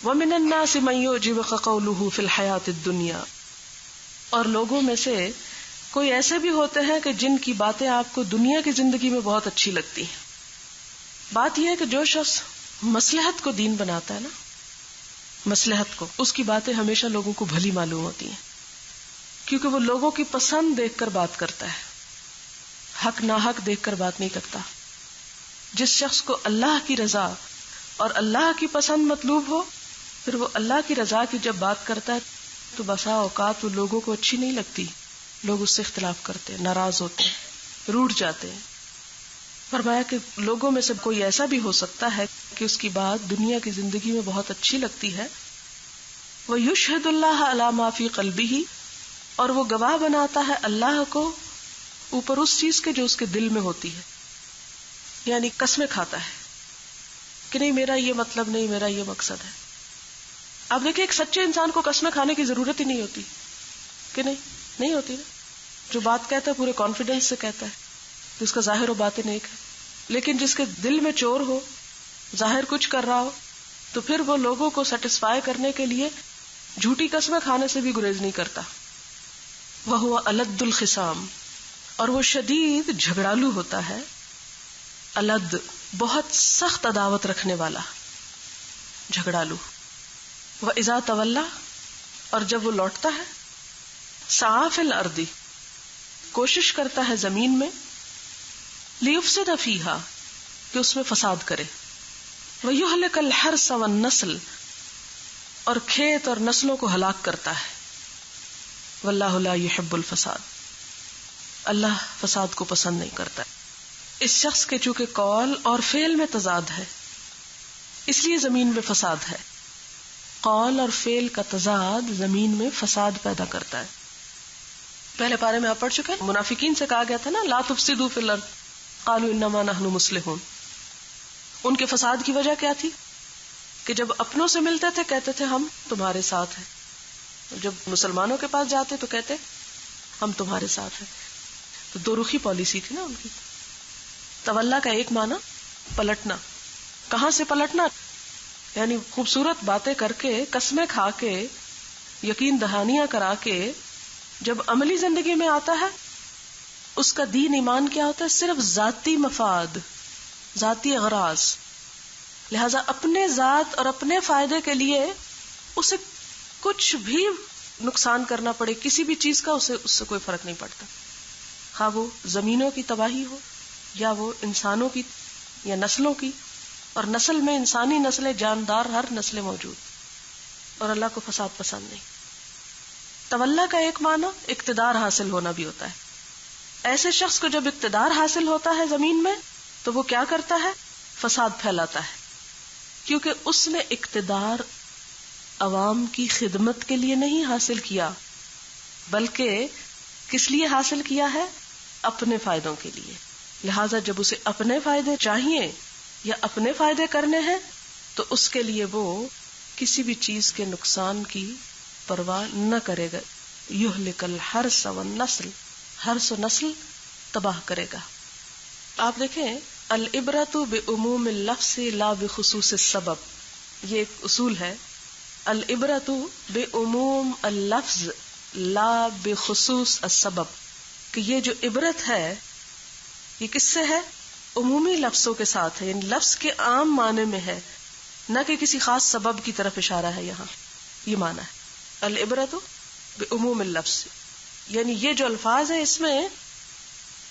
وَمِنَ النَّاسِ مَن يُعْجِبُكَ قَوْلُهُ فِي الْحَيَاةِ الدُّنْيَا، اور لوگوں میں سے کوئی ایسے بھی ہوتے ہیں کہ جن کی باتیں آپ کو دنیا کی زندگی میں بہت اچھی لگتی ہیں. بات یہ ہے کہ جو شخص مصلحت کو دین بناتا ہے نا، مصلحت کو، اس کی باتیں ہمیشہ لوگوں کو بھلی معلوم ہوتی ہیں، کیونکہ وہ لوگوں کی پسند دیکھ کر بات کرتا ہے، حق ناحق دیکھ کر بات نہیں کرتا. جس شخص کو اللہ کی رضا اور اللہ کی پسند مطلوب ہو، پھر وہ اللہ کی رضا کی جب بات کرتا ہے تو بسا اوقات وہ لوگوں کو اچھی نہیں لگتی، لوگ اس سے اختلاف کرتے ہیں، ناراض ہوتے ہیں، روٹھ جاتے ہیں. فرمایا کہ لوگوں میں سے کوئی ایسا بھی ہو سکتا ہے کہ اس کی بات دنیا کی زندگی میں بہت اچھی لگتی ہے، وَيُشْهِدُ اللَّهَ عَلَى مَا فِي قَلْبِهِ، اور وہ گواہ بناتا ہے اللہ کو اوپر اس چیز کے جو اس کے دل میں ہوتی ہے، یعنی قسمیں کھاتا ہے کہ نہیں میرا یہ مطلب نہیں، میرا یہ مقصد ہے. آپ دیکھیں ایک سچے انسان کو قسمیں کھانے کی ضرورت ہی نہیں ہوتی، کہ نہیں ہوتی نا. جو بات کہتا ہے پورے کانفیڈنس سے کہتا ہے، جس کا ظاہر و باطن ایک ہے. لیکن جس کے دل میں چور ہو، ظاہر کچھ کر رہا ہو، تو پھر وہ لوگوں کو سیٹسفائی کرنے کے لیے جھوٹی قسمیں کھانے سے بھی گریز نہیں کرتا. وَهُوَ أَلَدُّ الْخِصَامِ، اور وہ شدید جھگڑالو ہوتا ہے. الد بہت سخت عداوت رکھنے والا، جھگڑالو. وَإِذَا تَوَلَّى، اور جب وہ لوٹتا ہے، سعى فی الارض، کوشش کرتا ہے زمین میں، لیفسد فیہا، کہ اس میں فساد کرے، ویہلک الحرث والنسل، اور کھیت اور نسلوں کو ہلاک کرتا ہے. واللہ لا یحب الفساد، اللہ فساد کو پسند نہیں کرتا. اس شخص کے چونکہ قول اور فعل میں تضاد ہے، اس لیے زمین میں فساد ہے. قول اور فعل کا تضاد زمین میں فساد پیدا کرتا ہے. پہلے پارے میں آپ پڑھ چکے ہیں، منافقین سے کہا گیا تھا نا لا تفسدوا فی الارض قالوا انما نحن مصلحون. ان کے فساد کی وجہ کیا تھی کہ جب اپنوں سے ملتے تھے کہتے تھے ہم تمہارے ساتھ ہیں، جب مسلمانوں کے پاس جاتے تو کہتے ہم تمہارے ساتھ ہیں. تو دو رخی پالیسی تھی نا ان کی. تولا کا ایک معنی پلٹنا. کہاں سے پلٹنا؟ یعنی خوبصورت باتیں کر کے، قسمیں کھا کے، یقین دہانیاں کرا کے جب عملی زندگی میں آتا ہے، اس کا دین ایمان کیا ہوتا ہے؟ صرف ذاتی مفاد، ذاتی اغراض. لہذا اپنے ذات اور اپنے فائدے کے لیے اسے کچھ بھی نقصان کرنا پڑے، کسی بھی چیز کا، اس سے کوئی فرق نہیں پڑتا. خواہ وہ زمینوں کی تباہی ہو یا وہ انسانوں کی یا نسلوں کی. اور نسل میں انسانی نسلیں، جاندار ہر نسلیں موجود، اور اللہ کو فساد پسند نہیں. تولا کا ایک معنی اقتدار حاصل ہونا بھی ہوتا ہے. ایسے شخص کو جب اقتدار حاصل ہوتا ہے زمین میں تو وہ کیا کرتا ہے؟ فساد پھیلاتا ہے. کیونکہ اس نے اقتدار عوام کی خدمت کے لیے نہیں حاصل کیا، بلکہ کس لیے حاصل کیا ہے؟ اپنے فائدوں کے لیے. لہذا جب اسے اپنے فائدے چاہیے یا اپنے فائدے کرنے ہیں تو اس کے لیے وہ کسی بھی چیز کے نقصان کی پرواہ نہ کرے گا. یہلک الحرث والنسل، حرث و نسل تباہ کرے گا. آپ دیکھیں العبرۃ بعموم اللفظ لا بخصوص السبب، یہ ایک اصول ہے. العبرۃ بعموم اللفظ لا بخصوص السبب، کہ یہ جو عبرت ہے یہ کس سے ہے؟ عمومی لفظوں کے ساتھ ہے، یعنی لفظ کے عام معنی میں ہے، نہ کہ کسی خاص سبب کی طرف اشارہ ہے. یہاں یہ معنی ہے العبرۃ بعموم اللفظ، یعنی یہ جو الفاظ ہیں اس میں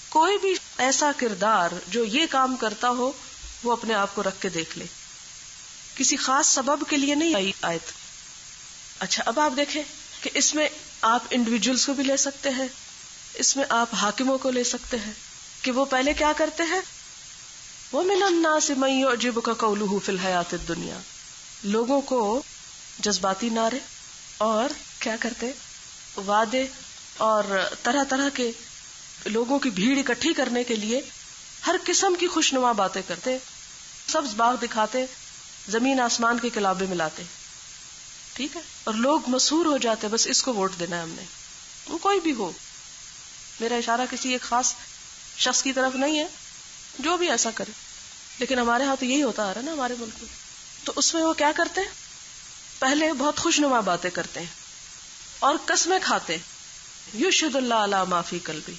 کوئی بھی ایسا کردار جو یہ کام کرتا ہو وہ اپنے آپ کو رکھ کے دیکھ لے، کسی خاص سبب کے لیے نہیں آئی آیت. اچھا اب آپ دیکھیں کہ اس میں آپ انڈیویجولز کو بھی لے سکتے ہیں، اس میں آپ حاکموں کو لے سکتے ہیں کہ وہ پہلے کیا کرتے ہیں؟ وَمِنَ النَّاسِ مَن يُعْجِبُكَ قَوْلُهُ فِي الْحَيَاةِ الدُّنْيَا، لوگوں کو جذباتی نعرے اور کیا کرتے وعدے اور طرح طرح کے لوگوں کی بھیڑ اکٹھی کرنے کے لیے ہر قسم کی خوشنما باتیں کرتے، سبز باغ دکھاتے، زمین آسمان کے کلابے ملاتے، ٹھیک ہے، اور لوگ مسحور ہو جاتے بس اس کو ووٹ دینا ہے ہم نے. وہ کوئی بھی ہو، میرا اشارہ کسی ایک خاص شخص کی طرف نہیں ہے، جو بھی ایسا کرے. لیکن ہمارے ہاں تو یہی ہوتا آ رہا ہے نا ہمارے ملک میں. تو اس میں وہ کیا کرتے ہیں؟ پہلے بہت خوشنما باتیں کرتے ہیں اور قسمیں کھاتے ہیں، یشہد اللہ علی ما فی قلبی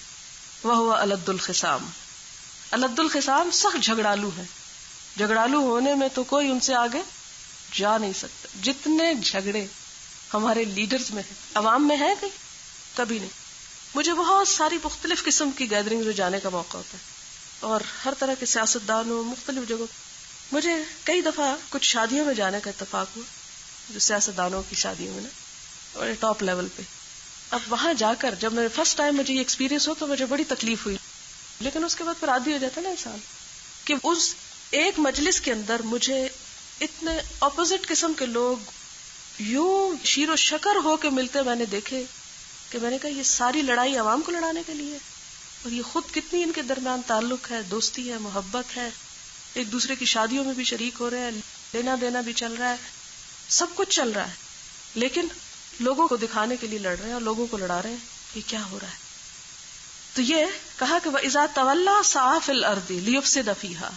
وہو الد الخصام. الد الخصام سخت جھگڑالو ہے. جھگڑالو ہونے میں تو کوئی ان سے آگے جا نہیں سکتا. جتنے جھگڑے ہمارے لیڈرز میں ہیں، عوام میں ہے کہیں؟ کبھی نہیں. مجھے بہت ساری مختلف قسم کی گیدرنگ میں جانے کا موقع ہوتا ہے اور ہر طرح کے سیاستدانوں مختلف جگہوں. مجھے کئی دفعہ کچھ شادیوں میں جانے کا اتفاق ہوا، جو سیاستدانوں کی شادیوں میں نا، بڑے ٹاپ لیول پہ. اب وہاں جا کر جب میں فرسٹ ٹائم مجھے یہ ایکسپیرینس ہو تو مجھے بڑی تکلیف ہوئی، لیکن اس کے بعد پھر عادی ہو جاتا ہے نا انسان، کہ اس ایک مجلس کے اندر مجھے اتنے اپوزٹ قسم کے لوگ یوں شیر و شکر ہو کے ملتے میں نے دیکھے کہ میں نے کہا یہ ساری لڑائی عوام کو لڑانے کے لیے، اور یہ خود کتنی ان کے درمیان تعلق ہے، دوستی ہے، محبت ہے، ایک دوسرے کی شادیوں میں بھی شریک ہو رہے ہیں، لینا دینا بھی چل رہا ہے، سب کچھ چل رہا ہے، لیکن لوگوں کو دکھانے کے لیے لڑ رہے ہیں اور لوگوں کو لڑا رہے ہیں کہ کیا ہو رہا ہے. تو یہ کہا کہ وَإِذَا تَوَلَّى سَعَى فِي الْأَرْضِ لِيُفْسِدَ فِيهَا،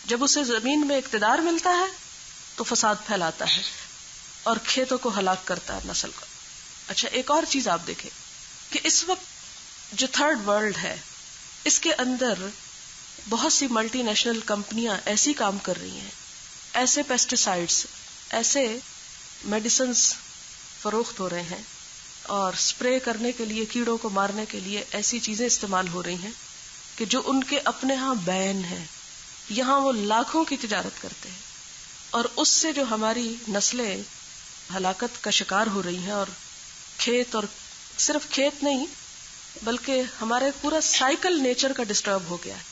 جب اسے زمین میں اقتدار ملتا ہے تو فساد پھیلاتا ہے اور کھیتوں کو ہلاک کرتا ہے، نسل کو. اچھا ایک اور چیز آپ دیکھیں کہ اس وقت جو تھرڈ ورلڈ ہے اس کے اندر بہت سی ملٹی نیشنل کمپنیاں ایسی کام کر رہی ہیں، ایسے پیسٹیسائڈز، ایسے میڈیسنز فروخت ہو رہے ہیں اور اسپرے کرنے کے لیے، کیڑوں کو مارنے کے لیے ایسی چیزیں استعمال ہو رہی ہیں کہ جو ان کے اپنے ہاں بین ہے. یہاں وہ لاکھوں کی تجارت کرتے ہیں اور اس سے جو ہماری نسلیں ہلاکت کا شکار ہو رہی ہیں، اور کھیت، اور صرف کھیت نہیں بلکہ ہمارے پورا سائیکل نیچر کا ڈسٹرب ہو گیا ہے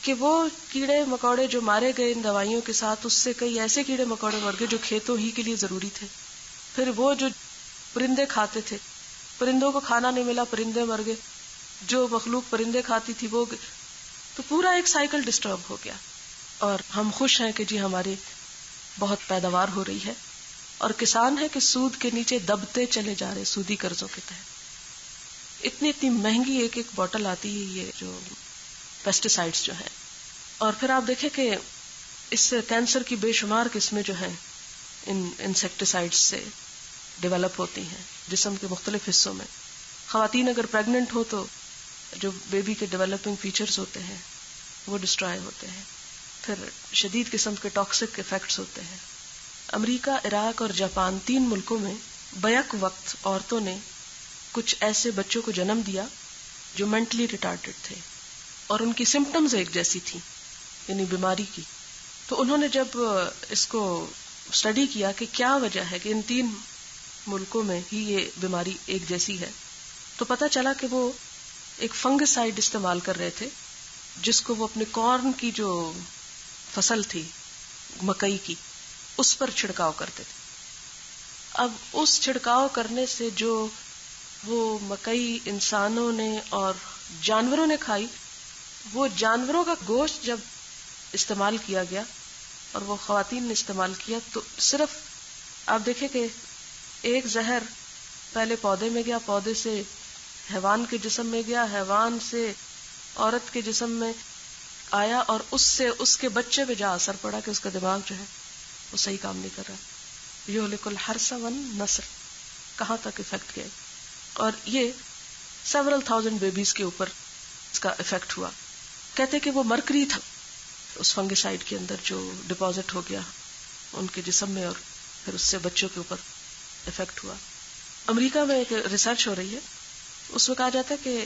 کہ وہ کیڑے مکوڑے جو مارے گئے ان دوائیوں کے ساتھ، اس سے کئی ایسے کیڑے مکوڑے مر گئے جو کھیتوں ہی کے لیے ضروری تھے. پھر وہ جو پرندے کھاتے تھے، پرندوں کو کھانا نہیں ملا، پرندے مر گئے، جو مخلوق پرندے کھاتی تھی وہ، تو پورا ایک سائیکل ڈسٹرب ہو گیا. اور ہم خوش ہیں کہ جی ہماری بہت پیداوار ہو رہی ہے، اور کسان ہے کہ سود کے نیچے دبتے چلے جا رہے، سودی قرضوں کے تحت. اتنی مہنگی ایک ایک بوٹل آتی ہے یہ جو پیسٹیسائڈز جو ہیں. اور پھر آپ دیکھیں کہ اس سے کینسر کی بے شمار قسمیں جو ہیں ان انسیکٹیسائڈز سے ڈیولپ ہوتی ہیں جسم کے مختلف حصوں میں. خواتین اگر پریگننٹ ہو تو جو بیبی کے ڈیولپنگ فیچرز ہوتے ہیں وہ ڈسٹرائے ہوتے ہیں. پھر شدید قسم کے ٹاکسک ایفیکٹس ہوتے ہیں. امریکہ، عراق اور جاپان 3 ملکوں میں بیک وقت عورتوں نے کچھ ایسے بچوں کو جنم دیا جو مینٹلی ریٹارڈڈ تھے اور ان کی سمپٹمز ایک جیسی تھی، یعنی بیماری کی. تو انہوں نے جب اس کو اسٹڈی کیا کہ کیا وجہ ہے کہ ان 3 ملکوں میں ہی یہ بیماری ایک جیسی ہے، تو پتہ چلا کہ وہ ایک فنگسائڈ استعمال کر رہے تھے جس کو وہ اپنے کارن کی جو فصل تھی، مکئی کی، اس پر چھڑکاؤ کرتے تھے. اب اس چھڑکاؤ کرنے سے جو وہ مکئی انسانوں نے اور جانوروں نے کھائی، وہ جانوروں کا گوشت جب استعمال کیا گیا اور وہ خواتین نے استعمال کیا، تو صرف آپ دیکھیں کہ ایک زہر پہلے پودے میں گیا، پودے سے حیوان کے جسم میں گیا، حیوان سے عورت کے جسم میں آیا، اور اس سے اس کے بچے پہ جا اثر پڑا کہ اس کا دماغ جو ہے وہ صحیح کام نہیں کر رہا. یہلک الحرث والنسل، کہاں تک افیکٹ گئے. اور یہ several thousand بیبیز کے اوپر اس کا افیکٹ ہوا. کہتے کہ وہ مرکری تھا اس فنگیسائڈ کے اندر جو ڈپازٹ ہو گیا ان کے جسم میں، اور پھر اس سے بچوں کے اوپر افیکٹ ہوا. امریکہ میں ایک ریسرچ ہو رہی ہے، اس میں کہا جاتا ہے کہ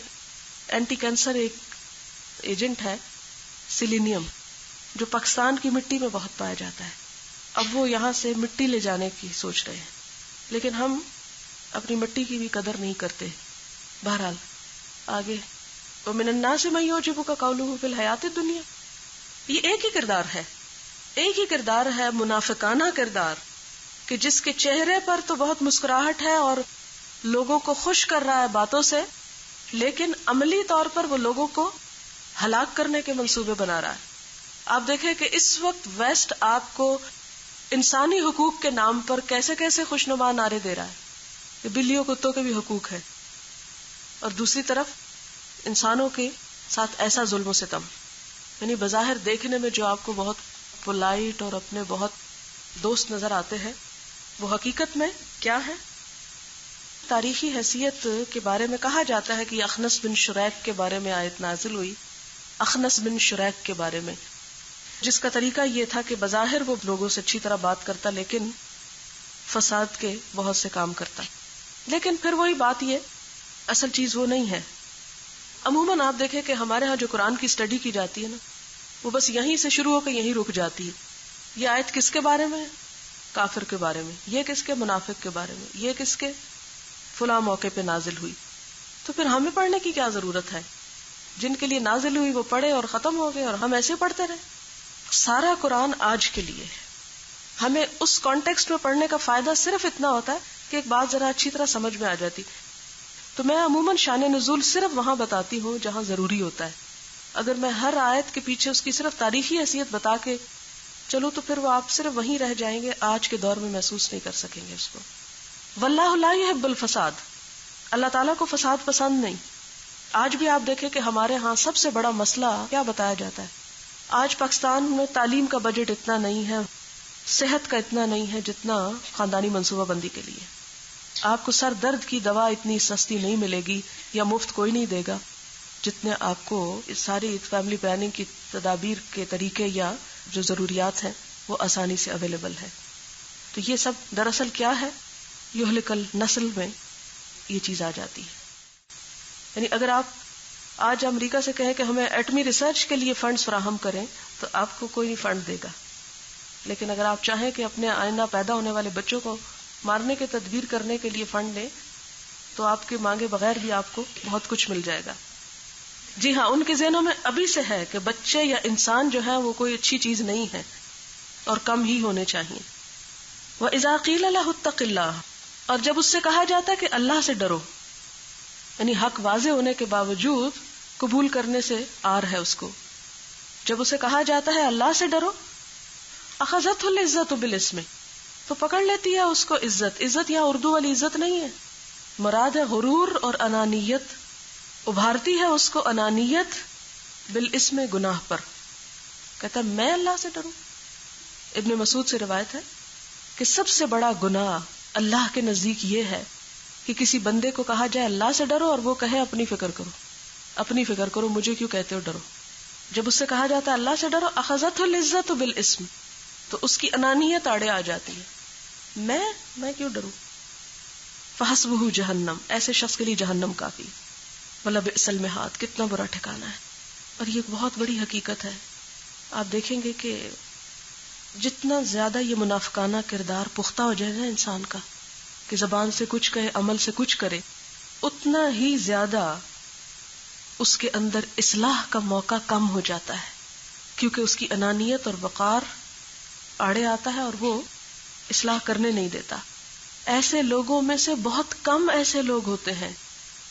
اینٹی کینسر ایک ایجنٹ ہے سیلینیم، جو پاکستان کی مٹی میں بہت پایا جاتا ہے. اب وہ یہاں سے مٹی لے جانے کی سوچ رہے ہیں، لیکن ہم اپنی مٹی کی بھی قدر نہیں کرتے. بہرحال آگے وَمِنَ النَّاسِ مَن يُعْجِبُكَ قَوْلُهُ فِي الْحَيَاةِ الدُّنْيَا، یہ ایک ہی کردار ہے منافقانہ کردار، کہ جس کے چہرے پر تو بہت مسکراہٹ ہے اور لوگوں کو خوش کر رہا ہے باتوں سے، لیکن عملی طور پر وہ لوگوں کو ہلاک کرنے کے منصوبے بنا رہا ہے. آپ دیکھیں کہ اس وقت ویسٹ آپ کو انسانی حقوق کے نام پر کیسے کیسے خوشنما نعرے دے رہا ہے کہ بلیوں کتوں کے بھی حقوق ہے، اور دوسری طرف انسانوں کے ساتھ ایسا ظلم و ستم. یعنی بظاہر دیکھنے میں جو آپ کو بہت پولائٹ اور اپنے بہت دوست نظر آتے ہیں، وہ حقیقت میں کیا ہے؟ تاریخی حیثیت کے بارے میں کہا جاتا ہے کہ اخنس بن شریک کے بارے میں آیت نازل ہوئی، اخنس بن شریک کے بارے میں، جس کا طریقہ یہ تھا کہ بظاہر وہ لوگوں سے اچھی طرح بات کرتا لیکن فساد کے بہت سے کام کرتا. لیکن پھر وہی بات، یہ اصل چیز وہ نہیں ہے. عموماً آپ دیکھیں کہ ہمارے ہاں جو قرآن کی اسٹڈی کی جاتی ہے نا، وہ بس یہیں سے شروع ہو کے یہیں رک جاتی ہے. یہ آیت کس کے بارے میں ہے؟ کافر کے بارے میں. یہ کس کے؟ منافق کے بارے میں. یہ کس کے؟ فلاں موقع پہ نازل ہوئی. تو پھر ہمیں پڑھنے کی کیا ضرورت ہے؟ جن کے لیے نازل ہوئی وہ پڑھے اور ختم ہو گئے اور ہم ایسے پڑھتے رہے. سارا قرآن آج کے لیے ہے. ہمیں اس کانٹیکسٹ میں پڑھنے کا فائدہ صرف اتنا ہوتا ہے کہ ایک بات ذرا اچھی طرح سمجھ میں آ جاتی. تو میں عموماً شان نزول صرف وہاں بتاتی ہوں جہاں ضروری ہوتا ہے. اگر میں ہر آیت کے پیچھے اس کی صرف تاریخی حیثیت بتا کے چلو تو پھر وہ آپ صرف وہیں رہ جائیں گے، آج کے دور میں محسوس نہیں کر سکیں گے اس کو. واللہ لا یحب الفساد، اللہ تعالیٰ کو فساد پسند نہیں. آج بھی آپ دیکھیں کہ ہمارے ہاں سب سے بڑا مسئلہ کیا بتایا جاتا ہے؟ آج پاکستان میں تعلیم کا بجٹ اتنا نہیں ہے، صحت کا اتنا نہیں ہے جتنا خاندانی منصوبہ بندی کے لیے. آپ کو سر درد کی دوا اتنی سستی نہیں ملے گی یا مفت کوئی نہیں دے گا جتنے آپ کو اس ساری فیملی پلاننگ کی تدابیر کے طریقے یا جو ضروریات ہیں وہ آسانی سے اویلیبل ہے. تو یہ سب دراصل کیا ہے؟ یہلک النسل میں یہ چیز آ جاتی ہے. یعنی اگر آپ آج امریکہ سے کہیں کہ ہمیں ایٹمی ریسرچ کے لیے فنڈز فراہم کریں تو آپ کو کوئی نہیں فنڈ دے گا. لیکن اگر آپ چاہیں کہ اپنے آئندہ پیدا ہونے والے بچوں کو مارنے کے تدبیر کرنے کے لیے فنڈ دیں تو آپ کے مانگے بغیر بھی آپ کو بہت کچھ مل جائے گا. جی ہاں، ان کے ذہنوں میں ابھی سے ہے کہ بچے یا انسان جو ہے وہ کوئی اچھی چیز نہیں ہے اور کم ہی ہونے چاہیے. وَإِذَا قِيلَ لَهُ اتَّقِ اللَّهَ، اور جب اس سے کہا جاتا ہے کہ اللہ سے ڈرو، یعنی حق واضح ہونے کے باوجود قبول کرنے سے آر ہے اس کو. جب اسے کہا جاتا ہے اللہ سے ڈرو، اخذتہ العزت بالاسم، تو پکڑ لیتی ہے اس کو عزت. عزت یہاں اردو والی عزت نہیں ہے، مراد ہے غرور اور انانیت. ابھارتی ہے اس کو انانیت بالاسم، گناہ پر. کہتا ہے میں اللہ سے ڈروں. ابن مسعود سے روایت ہے کہ سب سے بڑا گناہ اللہ کے نزدیک یہ ہے کہ کسی بندے کو کہا جائے اللہ سے ڈرو اور وہ کہے اپنی فکر کرو، اپنی فکر کرو، مجھے کیوں کہتے ہو ڈرو. جب اس سے کہا جاتا ہے اللہ سے ڈرو، اخذتہ العزت بالاسم، تو اس کی انانیت آڑے آ جاتی ہے. میں کیوں ڈروں؟ فحسبہ جہنم، ایسے شخص کے لیے جہنم کافی. ولبئس المہاد، کتنا برا ٹھکانہ ہے. اور یہ بہت بڑی حقیقت ہے. آپ دیکھیں گے کہ جتنا زیادہ یہ منافقانہ کردار پختہ ہو جائے نا انسان کا کہ زبان سے کچھ کہے عمل سے کچھ کرے، اتنا ہی زیادہ اس کے اندر اصلاح کا موقع کم ہو جاتا ہے، کیونکہ اس کی انانیت اور وقار آڑے آتا ہے اور وہ اصلاح کرنے نہیں دیتا. ایسے لوگوں میں سے بہت کم ایسے لوگ ہوتے ہیں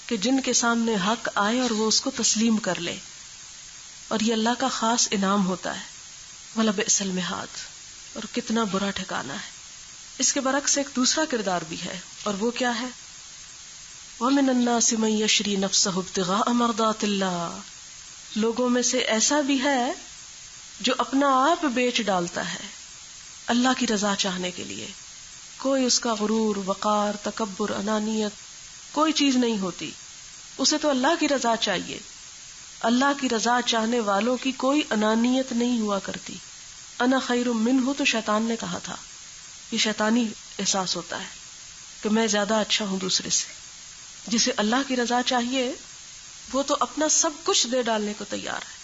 کہ جن کے سامنے حق آئے اور وہ اس کو تسلیم کر لے، اور یہ اللہ کا خاص انعام ہوتا ہے. وَلَبِئْسَ الْمِہَادُ، اور کتنا برا ٹھکانہ ہے. اس کے برعکس ایک دوسرا کردار بھی ہے، اور وہ کیا ہے؟ وَمِنَ النَّاسِ مَن يَشْرِي نَفْسَهُ ابْتِغَاءَ مَرْضَاتِ اللَّهِ، لوگوں میں سے ایسا بھی ہے جو اپنا آپ بیچ ڈالتا ہے اللہ کی رضا چاہنے کے لیے. کوئی اس کا غرور، وقار، تکبر، انانیت کوئی چیز نہیں ہوتی، اسے تو اللہ کی رضا چاہیے. اللہ کی رضا چاہنے والوں کی کوئی انانیت نہیں ہوا کرتی. انا خیر منہ تو شیطان نے کہا تھا. یہ شیطانی احساس ہوتا ہے کہ میں زیادہ اچھا ہوں دوسرے سے. جسے اللہ کی رضا چاہیے وہ تو اپنا سب کچھ دے ڈالنے کو تیار ہے،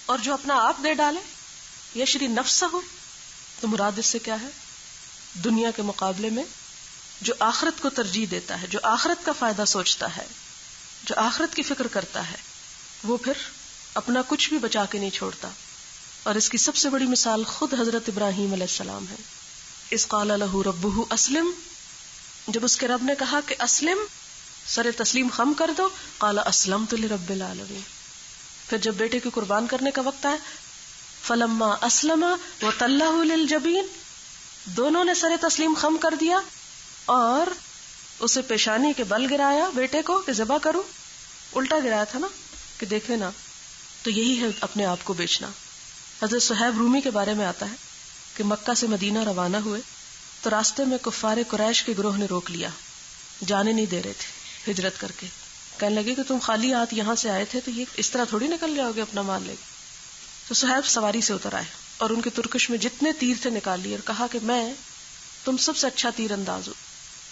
اور جو اپنا آپ دے ڈالے یشری نفسہ ہو، تو مراد اس سے کیا ہے؟ دنیا کے مقابلے میں جو آخرت کو ترجیح دیتا ہے، جو آخرت کا فائدہ سوچتا ہے، جو آخرت کی فکر کرتا ہے، وہ پھر اپنا کچھ بھی بچا کے نہیں چھوڑتا. اور اس کی سب سے بڑی مثال خود حضرت ابراہیم علیہ السلام ہے. اذ قال له ربه اسلم، جب اس کے رب نے کہا کہ اسلم، سر تسلیم خم کر دو، قال اسلمت لرب العالمین. پھر جب بیٹے کو قربان کرنے کا وقت آیا، فلما اسلم وتلہ للجبین، دونوں نے سر تسلیم خم کر دیا اور اسے پیشانی کے بل گرایا بیٹے کو کہ ذبح کروں. الٹا گرایا تھا نا کہ دیکھے نا. تو یہی ہے اپنے آپ کو بیچنا. حضرت صہیب رومی کے بارے میں آتا ہے کہ مکہ سے مدینہ روانہ ہوئے تو راستے میں کفار قریش کے گروہ نے روک لیا، جانے نہیں دے رہے تھے ہجرت کر کے. کہنے لگے کہ تم خالی ہاتھ یہاں سے آئے تھے تو یہ اس طرح تھوڑی نکل جاؤ گے اپنا مال لے کے. تو صہیب سواری سے اتر آئے اور ان کے ترکش میں جتنے تیر تھے نکال لیے اور کہا کہ میں تم سب سے اچھا تیر انداز ہوں،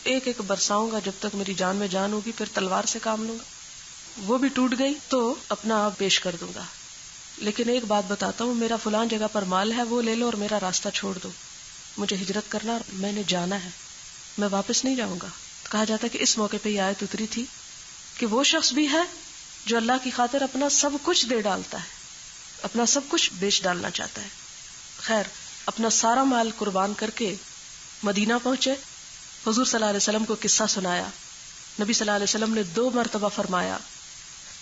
ایک ایک برساؤں گا جب تک میری جان میں جان ہوگی، پھر تلوار سے کام لوں گا. وہ بھی ٹوٹ گئی تو اپنا آپ پیش کر دوں گا، لیکن ایک بات بتاتا ہوں، میرا فلان جگہ پر مال ہے وہ لے لو اور میرا راستہ چھوڑ دو، مجھے ہجرت کرنا، میں نے جانا ہے، میں واپس نہیں جاؤں گا. تو کہا جاتا ہے کہ اس موقع پہ یہ آیت اتری تھی کہ وہ شخص بھی ہے جو اللہ کی خاطر اپنا سب کچھ دے ڈالتا ہے، اپنا سب کچھ بیچ ڈالنا چاہتا ہے. خیر، اپنا سارا مال قربان کر کے مدینہ پہنچے. حضور صلی اللہ علیہ وسلم کو قصہ سنایا. نبی صلی اللہ علیہ وسلم نے 2 مرتبہ فرمایا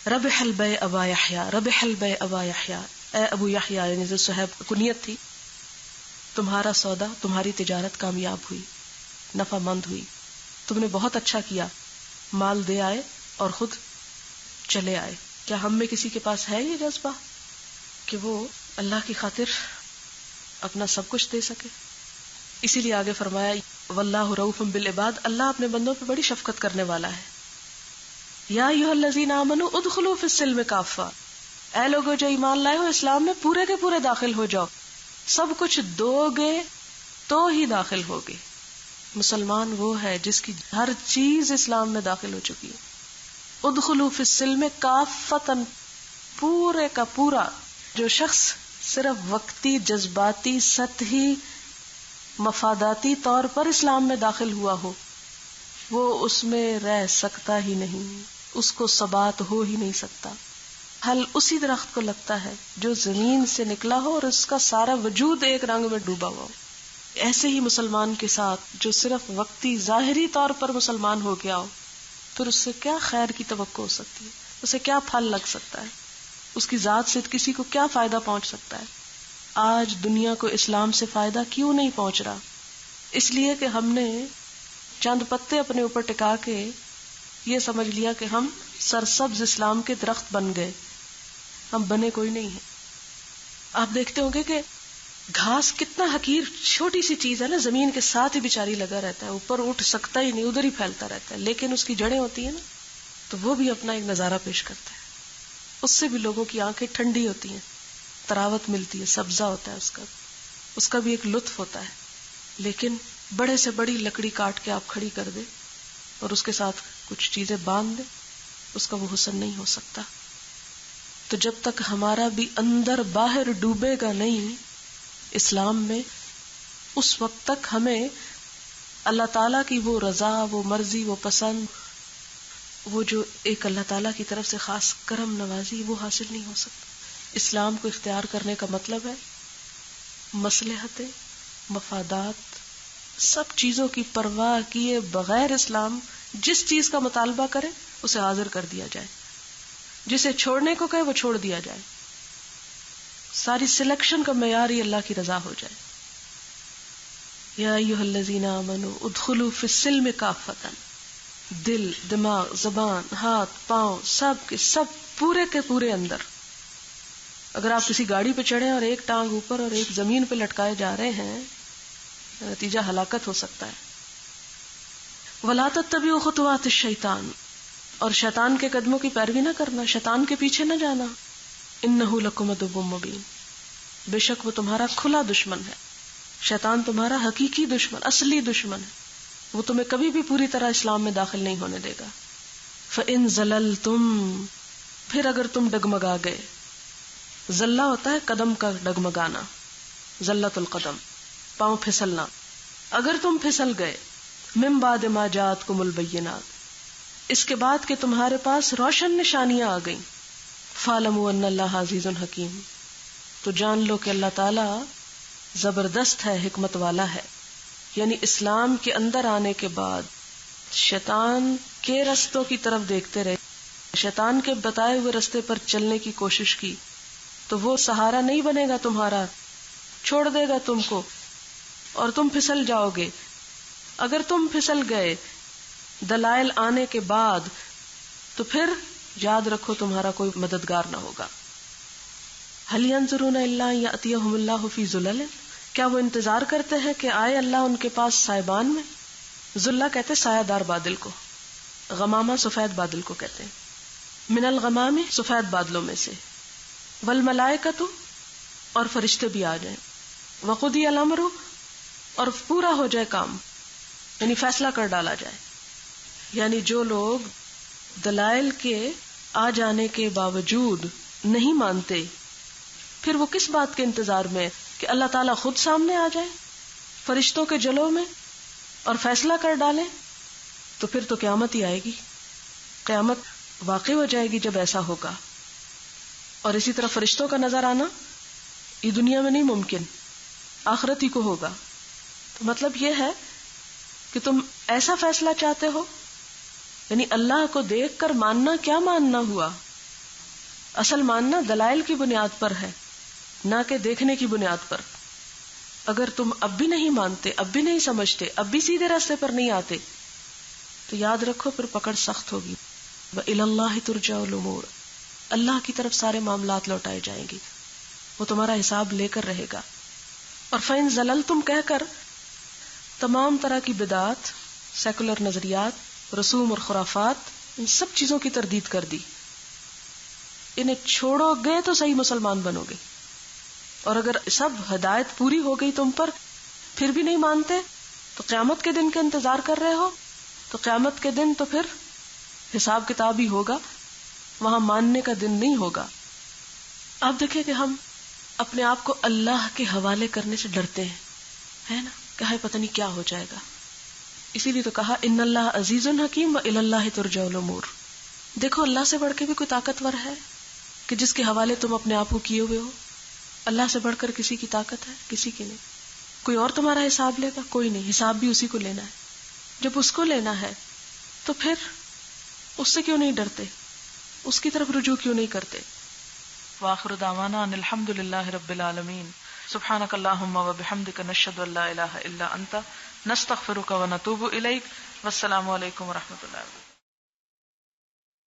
ربح البیع ابا یحییٰ، ربح البیع ابا یحییٰ، اے ابو یحییٰ، یعنی جو صہیب کنیت تھی، تمہارا سودا، تمہاری تجارت کامیاب ہوئی، نفع مند ہوئی، تم نے بہت اچھا کیا، مال دے آئے اور خود چلے آئے. کیا ہم میں کسی کے پاس ہے یہ جذبہ کہ وہ اللہ کی خاطر اپنا سب کچھ دے سکے؟ اسی لیے آگے فرمایا واللہ رؤوف بالعباد، اللہ اپنے بندوں پہ بڑی شفقت کرنے والا ہے. یا ایھا الذین آمنوا ادخلوا فی السلم کافہ، اے لوگو جو ایمان لائے ہو اسلام میں پورے کے پورے داخل ہو جاؤ، سب کچھ دو گے تو ہی داخل ہوگے. مسلمان وہ ہے جس کی ہر چیز اسلام میں داخل ہو چکی ہے. ادخلوا فی السلم کافۃ، پورے کا پورا. جو شخص صرف وقتی، جذباتی، سطحی، مفاداتی طور پر اسلام میں داخل ہوا ہو وہ اس میں رہ سکتا ہی نہیں، اس کو ثبات ہو ہی نہیں سکتا. پھل اسی درخت کو لگتا ہے جو زمین سے نکلا ہو اور اس کا سارا وجود ایک رنگ میں ڈوبا ہوا ہو. ایسے ہی مسلمان کے ساتھ جو صرف وقتی ظاہری طور پر مسلمان ہو گیا ہو، پھر اس سے کیا خیر کی توقع ہو سکتی ہے؟ اسے کیا پھل لگ سکتا ہے؟ اس کی ذات سے کسی کو کیا فائدہ پہنچ سکتا ہے؟ آج دنیا کو اسلام سے فائدہ کیوں نہیں پہنچ رہا؟ اس لیے کہ ہم نے چند پتے اپنے اوپر ٹکا کے یہ سمجھ لیا کہ ہم سرسبز اسلام کے درخت بن گئے. ہم بنے کوئی نہیں ہیں. آپ دیکھتے ہوں گے کہ گھاس کتنا حقیر چھوٹی سی چیز ہے نا، زمین کے ساتھ ہی بیچاری لگا رہتا ہے، اوپر اٹھ سکتا ہی نہیں، ادھر ہی پھیلتا رہتا ہے، لیکن اس کی جڑیں ہوتی ہیں نا تو وہ بھی اپنا ایک نظارہ پیش کرتا ہے. اس سے بھی لوگوں کی آنکھیں ٹھنڈی ہوتی ہیں، تراوت ملتی ہے، سبزہ ہوتا ہے، اس کا بھی ایک لطف ہوتا ہے. لیکن بڑے سے بڑی لکڑی کاٹ کے آپ کھڑی کر دے اور اس کے ساتھ کچھ چیزیں باندھ دے، اس کا وہ حسن نہیں ہو سکتا. تو جب تک ہمارا بھی اندر باہر ڈوبے گا نہیں اسلام میں، اس وقت تک ہمیں اللہ تعالیٰ کی وہ رضا، وہ مرضی، وہ پسند، وہ جو ایک اللہ تعالیٰ کی طرف سے خاص کرم نوازی، وہ حاصل نہیں ہو سکتا. اسلام کو اختیار کرنے کا مطلب ہے مصلحتیں، مفادات، سب چیزوں کی پرواہ کیے بغیر اسلام جس چیز کا مطالبہ کرے اسے حاضر کر دیا جائے، جسے چھوڑنے کو کہے وہ چھوڑ دیا جائے. ساری سلیکشن کا معیار ہی اللہ کی رضا ہو جائے. یا ایھا الذین آمنوا ادخلوا فی السلم کافۃ، دل، دماغ، زبان، ہاتھ، پاؤں، سب کے سب پورے کے پورے اندر. اگر آپ کسی گاڑی پہ چڑھیں اور ایک ٹانگ اوپر اور ایک زمین پہ لٹکائے جا رہے ہیں، نتیجہ ہلاکت ہو سکتا ہے. وَلَا تَتَّبِعُوا خُطُوَاتِ الشَّيْطَانِ، اور شیطان کے قدموں کی پیروی نہ کرنا، شیطان کے پیچھے نہ جانا. إِنَّهُ لَكُمْ عَدُوٌّ مُّبِينٌ، بے شک وہ تمہارا کھلا دشمن ہے. شیطان تمہارا حقیقی دشمن، اصلی دشمن ہے. وہ تمہیں کبھی بھی پوری طرح اسلام میں داخل نہیں ہونے دے گا. فَإِن زَلَلْتُمْ، پھر اگر تم ڈگمگا گئے. زلہ ہوتا ہے قدم کا ڈگمگانا، زلت القدم، پاؤں پھسلنا. اگر تم پھسل گئے، من بعد ما جاءتکم البینات، اس کے بعد کہ تمہارے پاس روشن نشانیاں آ گئیں. فَاعْلَمُوا أَنَّ اللَّهَ عَزِيزٌ حَكِيمٌ، تو جان لو کہ اللہ تعالی زبردست ہے، حکمت والا ہے. یعنی اسلام کے اندر آنے کے بعد شیطان کے رستوں کی طرف دیکھتے رہے، شیطان کے بتائے ہوئے رستے پر چلنے کی کوشش کی تو وہ سہارا نہیں بنے گا تمہارا، چھوڑ دے گا تم کو اور تم پھسل جاؤ گے. اگر تم پھسل گئے دلائل آنے کے بعد تو پھر یاد رکھو تمہارا کوئی مددگار نہ ہوگا. هل ينظرون الا ان ياتيهم الله في ظلل، کیا وہ انتظار کرتے ہیں کہ آئے اللہ ان کے پاس سائبان میں؟ ذلہ کہتے سایہ دار بادل کو، غمامہ سفید بادل کو کہتے ہیں. من الغمام سفید بادلوں میں سے. والملائکۃ اور فرشتے بھی آ جائیں. وقضی الامر اور پورا ہو جائے کام، یعنی فیصلہ کر ڈالا جائے. یعنی جو لوگ دلائل کے آ جانے کے باوجود نہیں مانتے، پھر وہ کس بات کے انتظار میں کہ اللہ تعالیٰ خود سامنے آ جائے فرشتوں کے جلووں میں اور فیصلہ کر ڈالے؟ تو پھر تو قیامت ہی آئے گی، قیامت واقع ہو جائے گی جب ایسا ہوگا. اور اسی طرح فرشتوں کا نظر آنا یہ دنیا میں نہیں ممکن، آخرت ہی کو ہوگا. تو مطلب یہ ہے کہ تم ایسا فیصلہ چاہتے ہو، یعنی اللہ کو دیکھ کر ماننا کیا ماننا ہوا؟ اصل ماننا دلائل کی بنیاد پر ہے، نہ کہ دیکھنے کی بنیاد پر. اگر تم اب بھی نہیں مانتے، اب بھی نہیں سمجھتے، اب بھی سیدھے راستے پر نہیں آتے، تو یاد رکھو پھر پکڑ سخت ہوگی. وَإِلَى اللَّهِ تُرْجَعُ الْأُمُورُ، اللہ کی طرف سارے معاملات لوٹائے جائیں گے، وہ تمہارا حساب لے کر رہے گا. اور فَإِن زَلَلْتُمْ کہہ کر تمام طرح کی بدعات، سیکولر نظریات، رسوم اور خرافات، ان سب چیزوں کی تردید کر دی. انہیں چھوڑو گے تو صحیح مسلمان بنو گے، اور اگر سب ہدایت پوری ہو گئی تم پر پھر بھی نہیں مانتے تو قیامت کے دن کا انتظار کر رہے ہو. تو قیامت کے دن تو پھر حساب کتاب ہی ہوگا، وہاں ماننے کا دن نہیں ہوگا. آپ دیکھیں کہ ہم اپنے آپ کو اللہ کے حوالے کرنے سے ڈرتے ہیں، ہے نا، کہ پتہ نہیں کیا ہو جائے گا. اسی لیے تو کہا ان اللہ عزیز حکیم وإلی اللہ ترجع الامور. دیکھو اللہ سے بڑھ کے بھی کوئی طاقتور ہے کہ جس کے حوالے تم اپنے آپ کو کیے ہوئے ہو؟ اللہ سے بڑھ کر کسی کی طاقت ہے؟ کسی کی نہیں. کوئی اور تمہارا حساب لے گا؟ کوئی نہیں. حساب بھی اسی کو لینا ہے. جب اس کو لینا ہے تو پھر اس سے کیوں نہیں ڈرتے؟ اس کی طرف رجوع کیوں نہیں کرتے؟ وآخر دعوانا ان الحمد للہ رب العالمین. سبحانک اللہم وبحمدک نشہد ان لا الہ الا انت نستغفرک ونتوب الیک. والسلام علیکم ورحمۃ اللہ وبرکاتہ.